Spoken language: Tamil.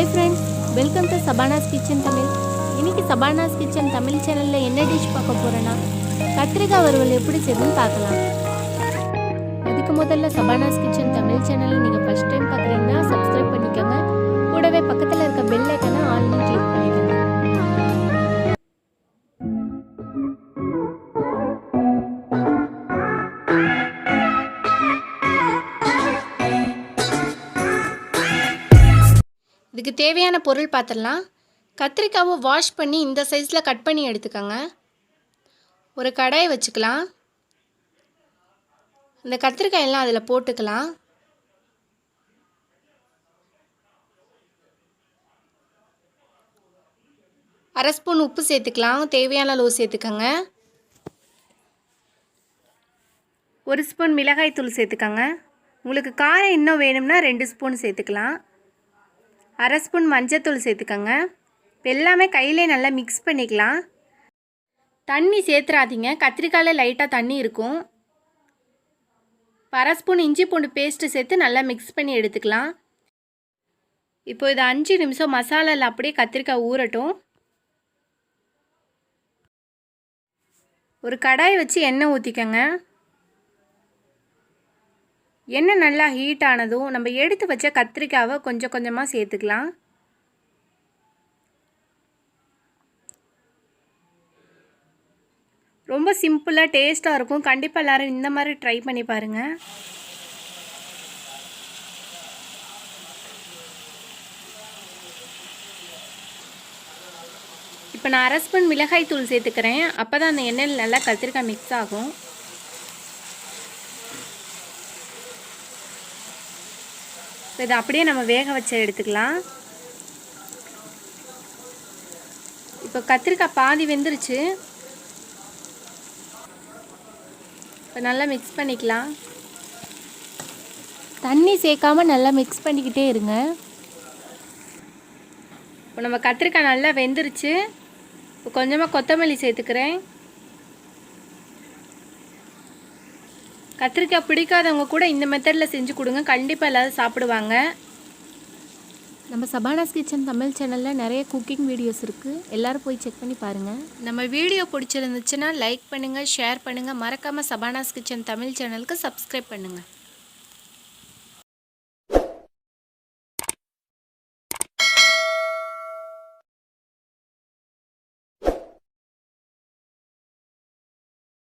Hi friends, welcome to Sabana's Kitchen Tamil. இன்னைக்கு Sabana's Kitchen Tamil சேனல்ல என்ன டிஷ் பார்க்க போறேன்னா கத்திரிக்காய் வறுவல் எப்படி செய்யணும்னு பார்க்கலாம். அதுக்கு முதல்ல Sabana's Kitchen Tamil சேனலை நீங்க ஃபர்ஸ்ட் டைம் பார்க்குறீங்கன்னா சப்ஸ்கிரைப் பண்ணிக்கோங்க. கூடவே பக்கத்துல இருக்க பெல் ஐகானை ஆல்னு கிளிக் பண்ணிக்கோங்க. இதுக்கு தேவையான பொருள் பார்த்துடலாம். கத்திரிக்காவை வாஷ் பண்ணி இந்த சைஸில் கட் பண்ணி எடுத்துக்கோங்க. ஒரு கடாயை வச்சுக்கலாம். இந்த கத்திரிக்காயெல்லாம் அதில் போட்டுக்கலாம். அரை ஸ்பூன் உப்பு சேர்த்துக்கலாம். தேவையான அளவு சேர்த்துக்கோங்க. ஒரு ஸ்பூன் மிளகாய் தூள் சேர்த்துக்கோங்க. உங்களுக்கு காரம் இன்னும் வேணும்னா 2 ஸ்பூன் சேர்த்துக்கலாம். அரை ஸ்பூன் மஞ்சத்தூள் சேர்த்துக்கோங்க. இப்போ எல்லாமே கையிலே நல்லா மிக்ஸ் பண்ணிக்கலாம். தண்ணி சேர்த்துறாதீங்க, கத்திரிக்காயில் லைட்டாக தண்ணி இருக்கும். அரை ஸ்பூன் இஞ்சி பூண்டு பேஸ்ட்டு சேர்த்து நல்லா மிக்ஸ் பண்ணி எடுத்துக்கலாம். இப்போ இது 5 நிமிஷம் மசாலாவில் அப்படியே கத்திரிக்காய் ஊறட்டும். ஒரு கடாய் வச்சு எண்ணெய் ஊற்றிக்கோங்க. எண்ணெய் நல்லா ஹீட் ஆனதும் நம்ம எடுத்து வச்ச கத்திரிக்காவை கொஞ்சம் கொஞ்சமாக சேர்த்துக்கலாம். ரொம்ப சிம்பிளாக டேஸ்ட்டாக இருக்கும். கண்டிப்பாக எல்லோரும் இந்த மாதிரி ட்ரை பண்ணி பாருங்கள். இப்போ நான் அரை ஸ்பூன் மிளகாய் தூள் சேர்த்துக்கிறேன். அப்போ தான் அந்த எண்ணெயில் நல்லா கத்திரிக்காய் மிக்ஸ் ஆகும். இதை அப்படியே நம்ம வேக வச்சு எடுத்துக்கலாம். இப்போ கத்திரிக்காய் பாதி வெந்துருச்சு. இப்போ நல்லா மிக்ஸ் பண்ணிக்கலாம். தண்ணி சேர்க்காம நல்லா மிக்ஸ் பண்ணிக்கிட்டே இருங்க. இப்போ நம்ம கத்திரிக்காய் நல்லா வெந்துருச்சு. இப்போ கொஞ்சமாக கொத்தமல்லி சேர்த்துக்கிறேன். கத்திரிக்காய் பிடிக்காதவங்க கூட இந்த மெத்தடில் செஞ்சு கொடுங்க, கண்டிப்பாக எல்லோரும் சாப்பிடுவாங்க. நம்ம சபானாஸ் கிச்சன் தமிழ் சேனலில் நிறைய குக்கிங் வீடியோஸ் இருக்குது, எல்லோரும் போய் செக் பண்ணி பாருங்கள். நம்ம வீடியோ பிடிச்சிருந்துச்சுன்னா லைக் பண்ணுங்கள், ஷேர் பண்ணுங்கள். மறக்காமல் சபானாஸ் கிச்சன் தமிழ் சேனலுக்கு சப்ஸ்கிரைப் பண்ணுங்கள்.